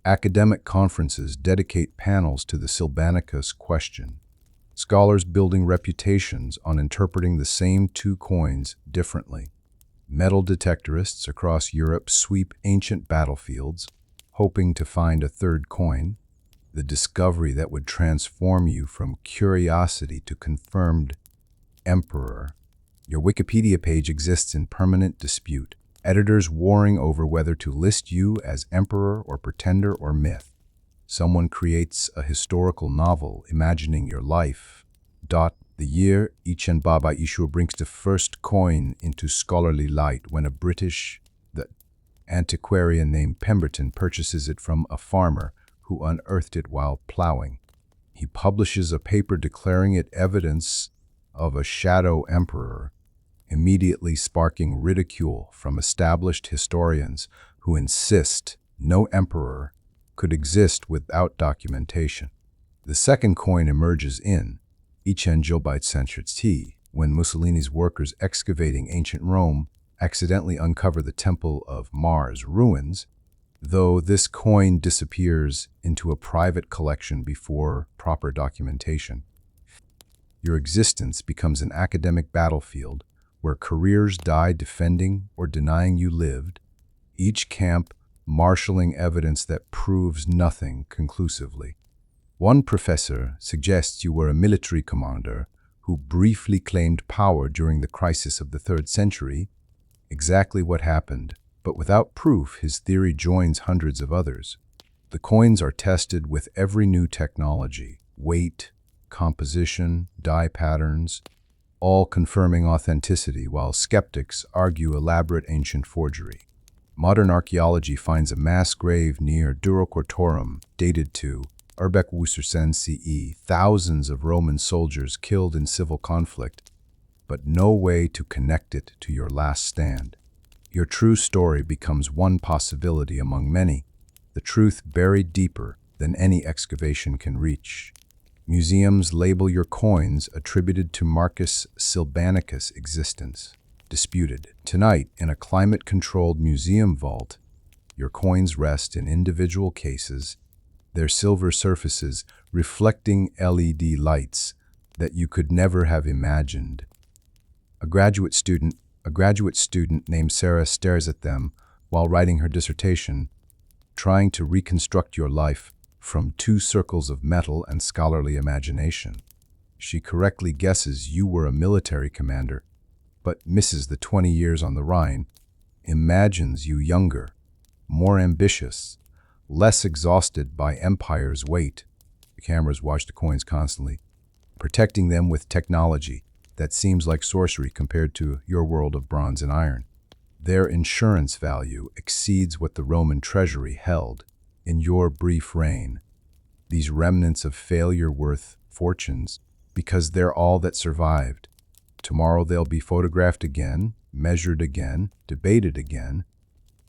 [SPEAKER 1] Academic conferences dedicate panels to the Sylvanicus question, scholars building reputations on interpreting the same two coins differently. Metal detectorists across Europe sweep ancient battlefields, hoping to find a third coin, the discovery that would transform you from curiosity to confirmed emperor. Your Wikipedia page exists in permanent dispute, editors warring over whether to list you as emperor or pretender or myth. Someone creates a historical novel imagining your life. The year Ichen Baba Ishur brings the first coin into scholarly light when a British antiquarian named Pemberton purchases it from a farmer who unearthed it while plowing. He publishes a paper declaring it evidence of a shadow emperor, immediately sparking ridicule from established historians who insist no emperor could exist without documentation. The second coin emerges in Ichen Jobite Century when Mussolini's workers excavating ancient Rome accidentally uncover the Temple of Mars ruins, though this coin disappears into a private collection before proper documentation. Your existence becomes an academic battlefield where careers die defending or denying you lived, each camp marshaling evidence that proves nothing conclusively. One professor suggests you were a military commander who briefly claimed power during the crisis of the 3rd century. Exactly what happened, but without proof, his theory joins hundreds of others. The coins are tested with every new technology, weight, composition, die patterns, all confirming authenticity, while skeptics argue elaborate ancient forgery. Modern archaeology finds a mass grave near Durocortorum, dated to Urbeck Wustersen CE, thousands of Roman soldiers killed in civil conflict, but no way to connect it to your last stand. Your true story becomes one possibility among many, the truth buried deeper than any excavation can reach. Museums label your coins attributed to Marcus Silvanicus' existence disputed. Tonight, in a climate-controlled museum vault, your coins rest in individual cases, their silver surfaces reflecting LED lights that you could never have imagined. A graduate student named Sarah stares at them while writing her dissertation, trying to reconstruct your life from 2 circles of metal and scholarly imagination. She correctly guesses you were a military commander, but misses the 20 years on the Rhine, imagines you younger, more ambitious, less exhausted by empire's weight. The cameras watch the coins constantly, protecting them with technology that seems like sorcery compared to your world of bronze and iron. Their insurance value exceeds what the Roman treasury held in your brief reign. These remnants of failure worth fortunes because they're all that survived. Tomorrow they'll be photographed again, measured again, debated again.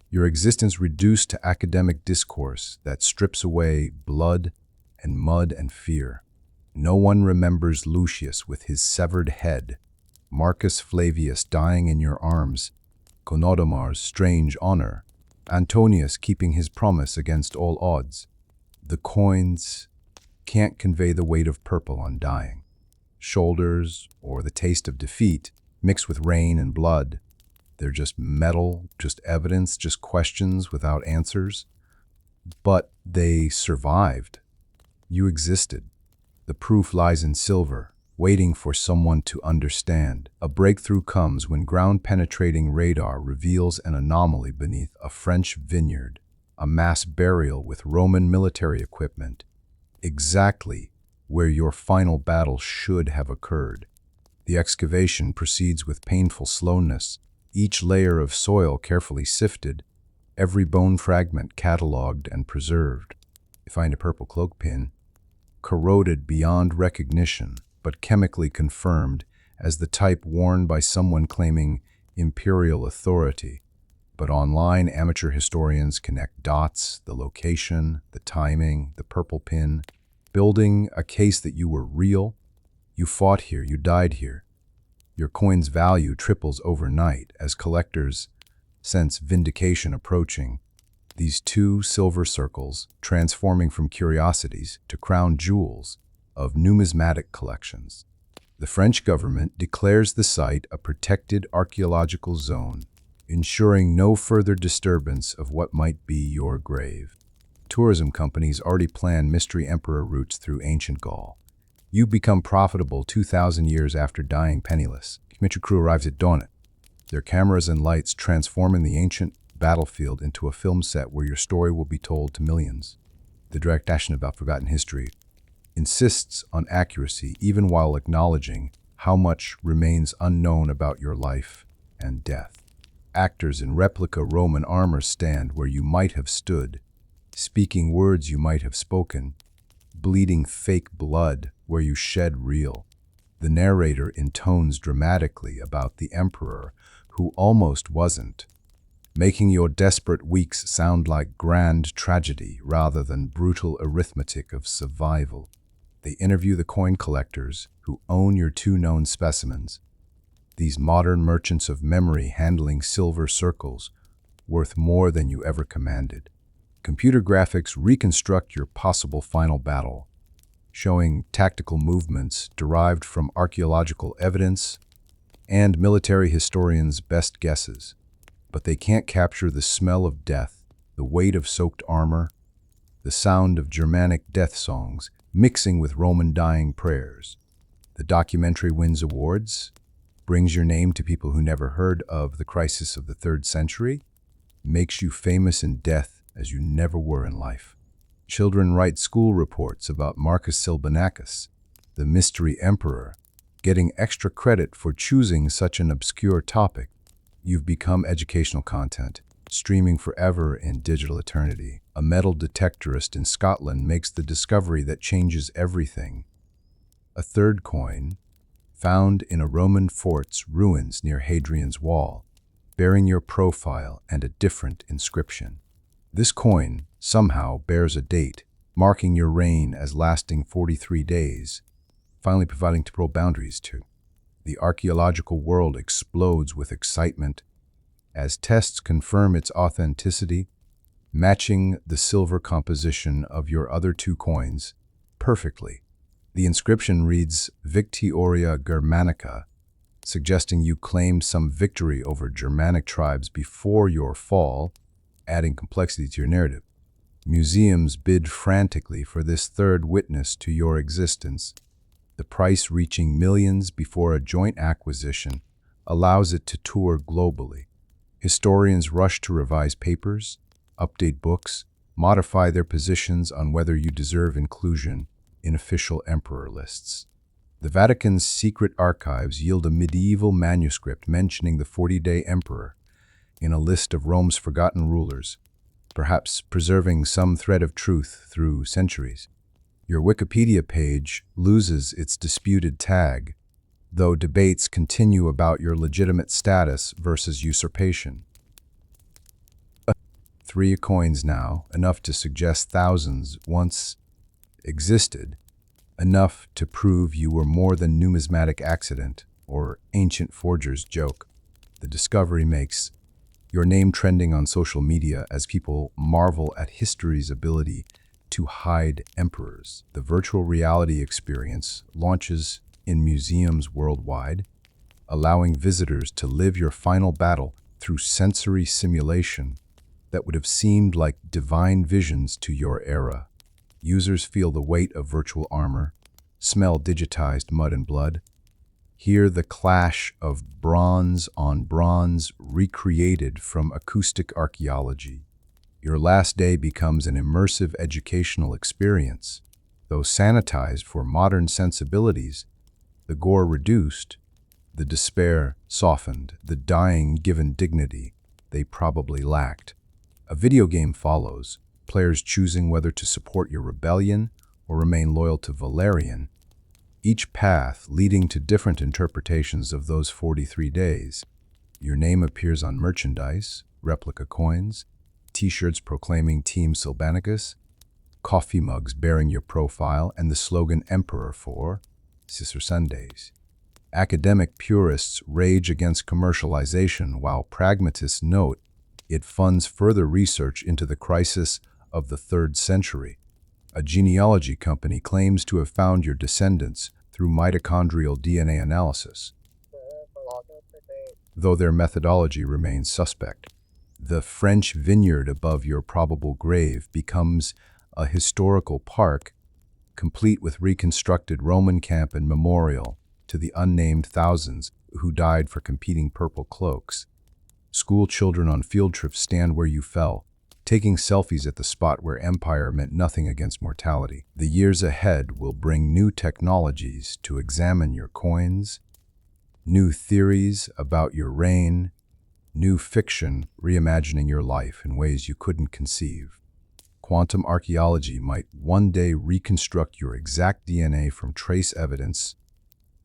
[SPEAKER 1] Your existence reduced to academic discourse that strips away blood and mud and fear. No one remembers Lucius with his severed head, Marcus Flavius dying in your arms, Conodomar's strange honor, Antonius keeping his promise against all odds. The coins can't convey the weight of purple on dying. Shoulders, or the taste of defeat, mixed with rain and blood. They're just metal, just evidence, just questions without answers. But they survived. You existed. The proof lies in silver, waiting for someone to understand. A breakthrough comes when ground-penetrating radar reveals an anomaly beneath a French vineyard, a mass burial with Roman military equipment, exactly where your final battle should have occurred. The excavation proceeds with painful slowness, each layer of soil carefully sifted, every bone fragment catalogued and preserved. You find a purple cloak pin, corroded beyond recognition, but chemically confirmed as the type worn by someone claiming imperial authority. But online, amateur historians connect dots, the location, the timing, the purple pin, building a case that you were real. You fought here, you died here. Your coin's value triples overnight as collectors sense vindication approaching. These 2 silver circles, transforming from curiosities to crown jewels of numismatic collections. The French government declares the site a protected archaeological zone, ensuring no further disturbance of what might be your grave. Tourism companies already plan mystery emperor routes through ancient Gaul. You become profitable 2,000 years after dying penniless. Documentary crew arrives at dawn. Their cameras and lights transforming the ancient battlefield into a film set where your story will be told to millions. The direct action about forgotten history insists on accuracy even while acknowledging how much remains unknown about your life and death. Actors in replica Roman armor stand where you might have stood, speaking words you might have spoken, bleeding fake blood where you shed real. The narrator intones dramatically about the emperor who almost wasn't, making your desperate weeks sound like grand tragedy rather than brutal arithmetic of survival. They interview the coin collectors who own your 2 known specimens, these modern merchants of memory handling silver circles worth more than you ever commanded. Computer graphics reconstruct your possible final battle, showing tactical movements derived from archaeological evidence and military historians' best guesses. But they can't capture the smell of death, the weight of soaked armor, the sound of Germanic death songs mixing with Roman dying prayers. The documentary wins awards, brings your name to people who never heard of the crisis of the 3rd century, makes you famous in death as you never were in life. Children write school reports about Marcus Silvanacus, the mystery emperor, getting extra credit for choosing such an obscure topic. You've become educational content, streaming forever in digital eternity. A metal detectorist in Scotland makes the discovery that changes everything. A third coin, found in a Roman fort's ruins near Hadrian's Wall, bearing your profile and a different inscription. This coin somehow bears a date, marking your reign as lasting 43 days, finally providing temporal boundaries too. The archaeological world explodes with excitement as tests confirm its authenticity, matching the silver composition of your other 2 coins perfectly. The inscription reads Victoria Germanica, suggesting you claimed some victory over Germanic tribes before your fall, adding complexity to your narrative. Museums bid frantically for this third witness to your existence. The price reaching millions before a joint acquisition allows it to tour globally. Historians rush to revise papers, update books, modify their positions on whether you deserve inclusion in official emperor lists. The Vatican's secret archives yield a medieval manuscript mentioning the 40-day emperor in a list of Rome's forgotten rulers, perhaps preserving some thread of truth through centuries. Your Wikipedia page loses its disputed tag, though debates continue about your legitimate status versus usurpation. 3 coins now, enough to suggest thousands once existed, enough to prove you were more than numismatic accident or ancient forger's joke. The discovery makes your name trending on social media as people marvel at history's ability to hide emperors. The virtual reality experience launches in museums worldwide, allowing visitors to live your final battle through sensory simulation that would have seemed like divine visions to your era. Users feel the weight of virtual armor, smell digitized mud and blood, hear the clash of bronze on bronze recreated from acoustic archaeology. Your last day becomes an immersive educational experience. Though sanitized for modern sensibilities, the gore reduced, the despair softened, the dying given dignity they probably lacked. A video game follows, players choosing whether to support your rebellion or remain loyal to Valerian, each path leading to different interpretations of those 43 days. Your name appears on merchandise, replica coins, t-shirts proclaiming Team Silvanicus, coffee mugs bearing your profile and the slogan Emperor for Sister Sundays. Academic purists rage against commercialization, while pragmatists note it funds further research into the crisis of the 3rd century. A genealogy company claims to have found your descendants through mitochondrial DNA analysis, though their methodology remains suspect. The French vineyard above your probable grave becomes a historical park, complete with reconstructed Roman camp and memorial to the unnamed thousands who died for competing purple cloaks. School children on field trips stand where you fell, taking selfies at the spot where empire meant nothing against mortality. The years ahead will bring new technologies to examine your coins, new theories about your reign, new fiction reimagining your life in ways you couldn't conceive. Quantum archaeology might one day reconstruct your exact DNA from trace evidence,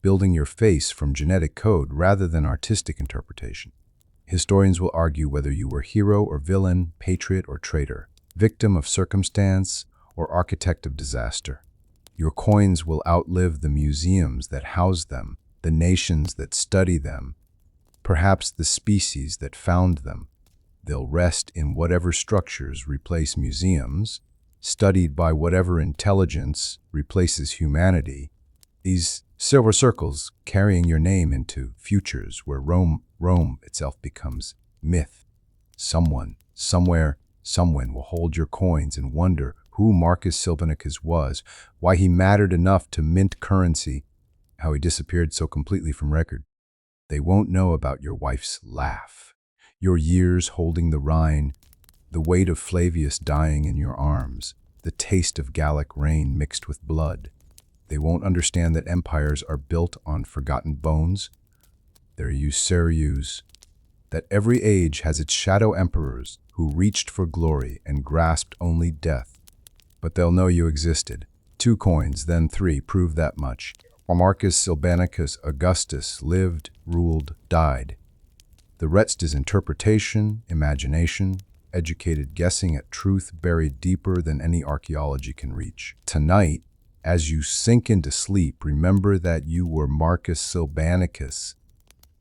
[SPEAKER 1] building your face from genetic code rather than artistic interpretation. Historians will argue whether you were hero or villain, patriot or traitor, victim of circumstance or architect of disaster. Your coins will outlive the museums that house them, the nations that study them, perhaps the species that found them. They'll rest in whatever structures replace museums, studied by whatever intelligence replaces humanity. These silver circles carrying your name into futures where Rome itself becomes myth. Someone, somewhere, someone will hold your coins and wonder who Marcus Silvanicus was, why he mattered enough to mint currency, how he disappeared so completely from record. They won't know about your wife's laugh, your years holding the Rhine, the weight of Flavius dying in your arms, the taste of Gallic rain mixed with blood. They won't understand that empires are built on forgotten bones, their usurers, that every age has its shadow emperors who reached for glory and grasped only death. But they'll know you existed. 2 coins, then 3, prove that much. Marcus Silvanicus Augustus lived, ruled, died. The rest is interpretation, imagination, educated guessing at truth buried deeper than any archaeology can reach. Tonight, as you sink into sleep, remember that you were Marcus Silvanicus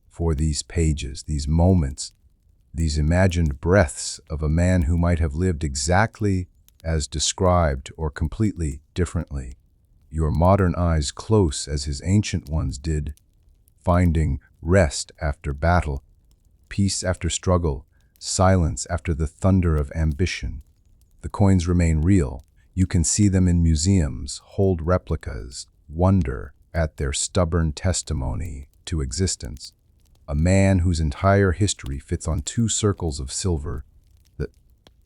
[SPEAKER 1] for these pages, these moments, these imagined breaths of a man who might have lived exactly as described or completely differently. Your modern eyes close as his ancient ones did, finding rest after battle, peace after struggle, silence after the thunder of ambition. The coins remain real. You can see them in museums, hold replicas, wonder at their stubborn testimony to existence. A man whose entire history fits on 2 circles of silver, the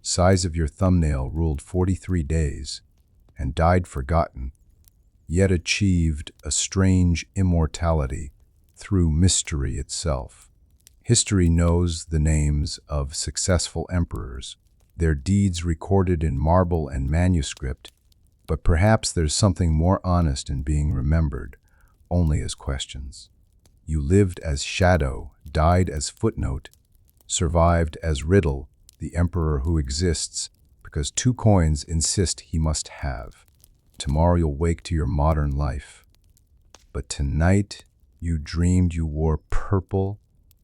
[SPEAKER 1] size of your thumbnail, ruled 43 days and died forgotten, yet achieved a strange immortality through mystery itself. History knows the names of successful emperors, their deeds recorded in marble and manuscript, but perhaps there's something more honest in being remembered, only as questions. You lived as shadow, died as footnote, survived as riddle, the emperor who exists because 2 coins insist he must have. Tomorrow you'll wake to your modern life. But tonight you dreamed you wore purple,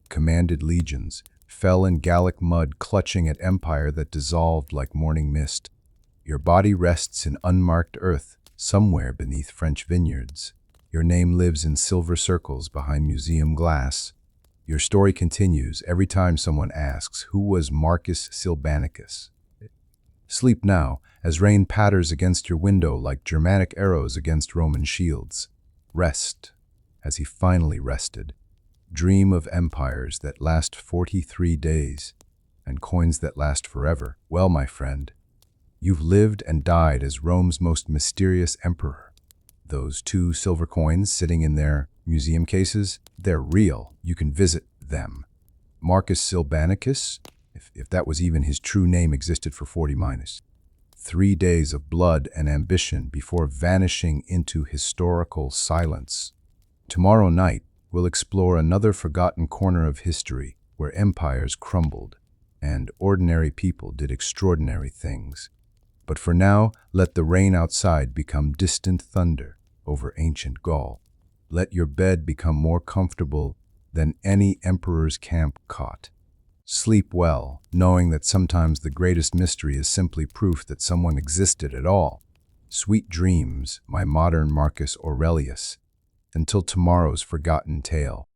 [SPEAKER 1] commanded legions, fell in Gallic mud clutching at empire that dissolved like morning mist. Your body rests in unmarked earth, somewhere beneath French vineyards. Your name lives in silver circles behind museum glass. Your story continues every time someone asks, who was Marcus Silvanicus? Sleep now, as rain patters against your window like Germanic arrows against Roman shields. Rest, as he finally rested. Dream of empires that last 43 days and coins that last forever. Well, my friend, you've lived and died as Rome's most mysterious emperor. Those 2 silver coins sitting in their museum cases, they're real. You can visit them. Marcus Silvanicus, if that was even his true name, existed for 40-3 days of blood and ambition before vanishing into historical silence. Tomorrow night, we'll explore another forgotten corner of history where empires crumbled and ordinary people did extraordinary things. But for now, let the rain outside become distant thunder over ancient Gaul. Let your bed become more comfortable than any emperor's camp cot. Sleep well, knowing that sometimes the greatest mystery is simply proof that someone existed at all. Sweet dreams, my modern Marcus Aurelius, until tomorrow's forgotten tale.